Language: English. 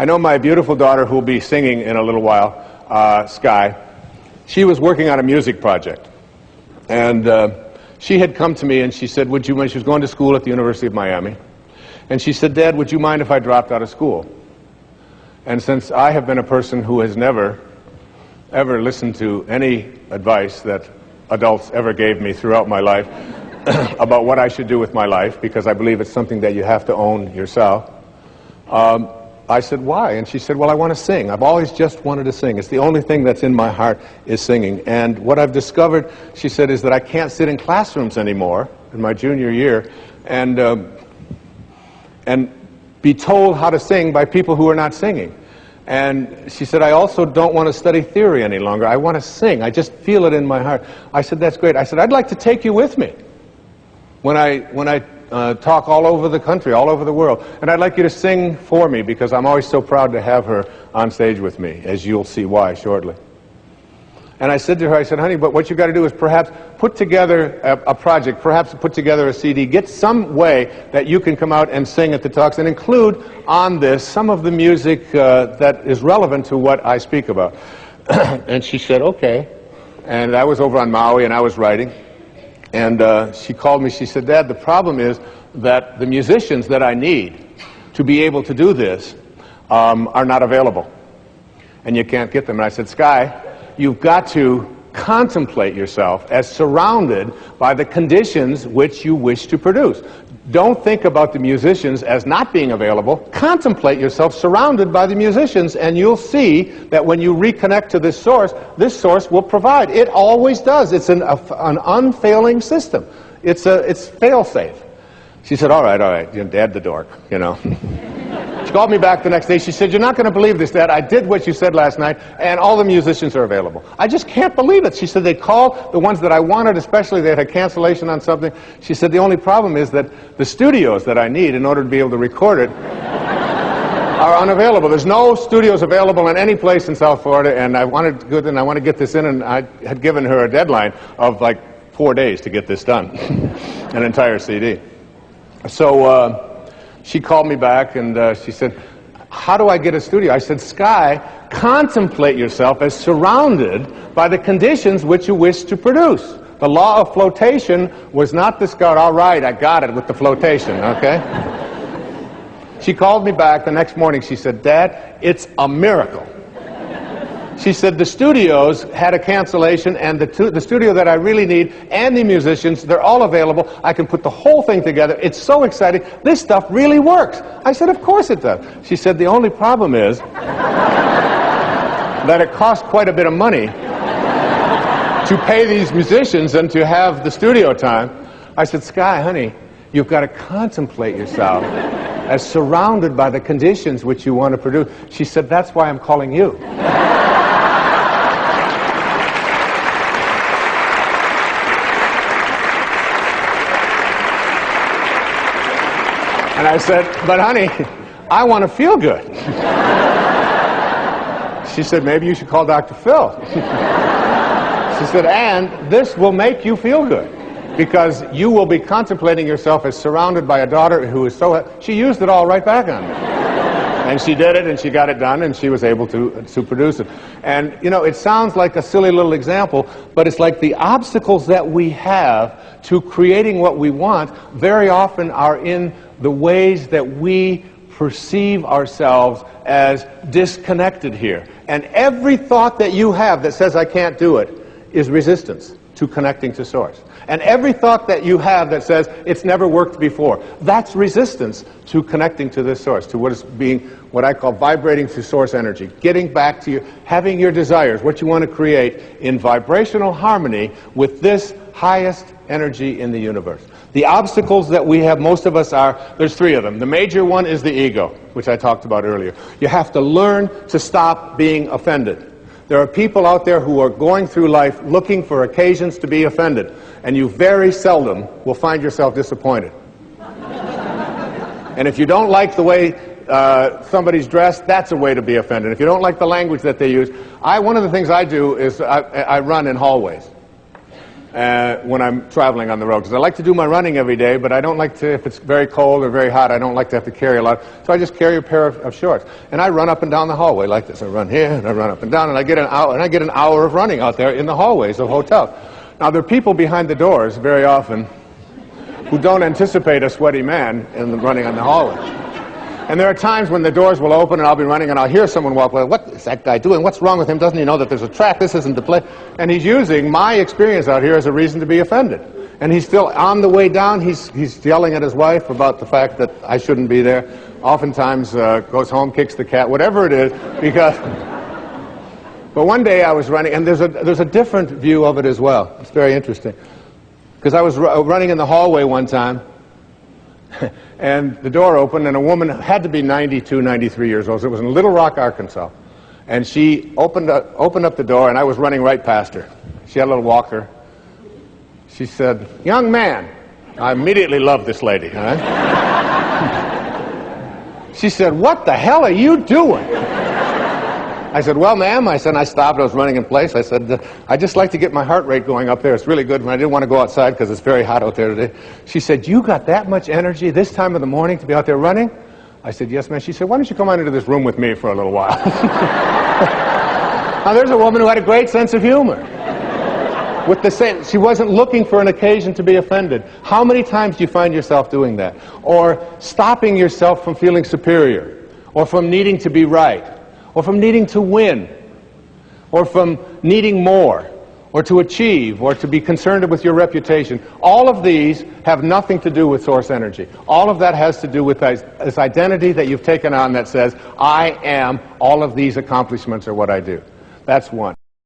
I know my beautiful daughter, who will be singing in a little while, Sky. She was working on a music project. And she had come to me and she said, she was going to school at the University of Miami. And she said, Dad, would you mind if I dropped out of school? And since I have been a person who has never, ever listened to any advice that adults ever gave me throughout my life about what I should do with my life, because I believe it's something that you have to own yourself, I said, why? And she said, well, I want to sing. I've always just wanted to sing. It's the only thing that's in my heart is singing. And what I've discovered, she said, is that I can't sit in classrooms anymore in my junior year and be told how to sing by people who are not singing. And she said, I also don't want to study theory any longer. I want to sing. I just feel it in my heart. I said, that's great. I said, I'd like to take you with me when I talk all over the country, all over the world. And I'd like you to sing for me, because I'm always so proud to have her on stage with me, as you'll see why shortly. And I said to her, I said, honey, but what you've got to do is perhaps put together a project, perhaps put together a CD, get some way that you can come out and sing at the talks and include on this some of the music that is relevant to what I speak about. And she said, okay. And I was over on Maui and I was writing. And she called me, she said, Dad, the problem is that the musicians that I need to be able to do this are not available. And you can't get them. And I said, Sky, you've got to contemplate yourself as surrounded by the conditions which you wish to produce. Don't think about the musicians as not being available. Contemplate yourself surrounded by the musicians, and you'll see that when you reconnect to this source will provide. It always does. It's an unfailing system. It's fail-safe. She said, all right, Dad the dork, you know. She called me back the next day. She said, you're not going to believe this, Dad. I did what you said last night, and all the musicians are available. I just can't believe it. She said, they called the ones that I wanted, especially they had a cancellation on something. She said, the only problem is that the studios that I need in order to be able to record it are unavailable. There's no studios available in any place in South Florida, and I want to get this in, and I had given her a deadline of like 4 days to get this done, an entire CD. So she called me back and she said, how do I get a studio? I said, Sky, contemplate yourself as surrounded by the conditions which you wish to produce. The law of flotation was not discovered. All right, I got it with the flotation, okay? She called me back the next morning. She said, Dad, it's a miracle. She said, the studios had a cancellation, and the studio that I really need and the musicians, they're all available. I can put the whole thing together. It's so exciting. This stuff really works. I said, of course it does. She said, the only problem is that it costs quite a bit of money to pay these musicians and to have the studio time. I said, Sky, honey, you've got to contemplate yourself as surrounded by the conditions which you want to produce. She said, that's why I'm calling you. And I said, but honey, I want to feel good. She said, maybe you should call Dr. Phil. She said, and this will make you feel good, because you will be contemplating yourself as surrounded by a daughter who is so... She used it all right back on me. And she did it, and she got it done, and she was able to produce it. And, you know, it sounds like a silly little example, but it's like the obstacles that we have to creating what we want very often are in the ways that we perceive ourselves as disconnected here. And every thought that you have that says, I can't do it, is resistance to connecting to Source. And every thought that you have that says, it's never worked before, that's resistance to connecting to this Source, to what is being, what I call vibrating to Source energy, getting back to having your desires, what you want to create in vibrational harmony with this highest energy in the universe. The obstacles that we have, most of us there's three of them. The major one is the ego, which I talked about earlier. You have to learn to stop being offended. There are people out there who are going through life looking for occasions to be offended, and you very seldom will find yourself disappointed. And if you don't like the way somebody's dressed, that's a way to be offended. If you don't like the language that they use, one of the things I do is I run in hallways. when I'm traveling on the road, because I like to do my running every day, but I don't like to, if it's very cold or very hot, I don't like to have to carry a lot. So I just carry a pair of shorts. And I run up and down the hallway like this. I run here, and I run up and down, and I get an hour of running out there in the hallways of hotels. Now, there are people behind the doors very often who don't anticipate a sweaty man running on the hallway. And there are times when the doors will open and I'll be running and I'll hear someone walk by. What is that guy doing? What's wrong with him? Doesn't he know that there's a track? This isn't the place. And he's using my experience out here as a reason to be offended. And he's still on the way down. He's yelling at his wife about the fact that I shouldn't be there. Oftentimes goes home, kicks the cat, whatever it is, because... But one day I was running, and there's a different view of it as well. It's very interesting. Because I was running in the hallway one time, and the door opened, and a woman had to be 92, 93 years old. It was in Little Rock, Arkansas. And she opened up the door, and I was running right past her. She had a little walker. She said, "Young man." I immediately loved this lady. Huh? She said, "What the hell are you doing?" I said, "Well, ma'am," I said, and I stopped. I was running in place. I said, "I just like to get my heart rate going up there. It's really good, and I didn't want to go outside because it's very hot out there today." She said, "You got that much energy this time of the morning to be out there running?" I said, "Yes, ma'am." She said, "Why don't you come on into this room with me for a little while?" Now, there's a woman who had a great sense of humor. With the same, she wasn't looking for an occasion to be offended. How many times do you find yourself doing that? Or stopping yourself from feeling superior, or from needing to be right, or from needing to win, or from needing more, or to achieve, or to be concerned with your reputation. All of these have nothing to do with source energy. All of that has to do with this identity that you've taken on that says, I am, all of these accomplishments are what I do. That's one.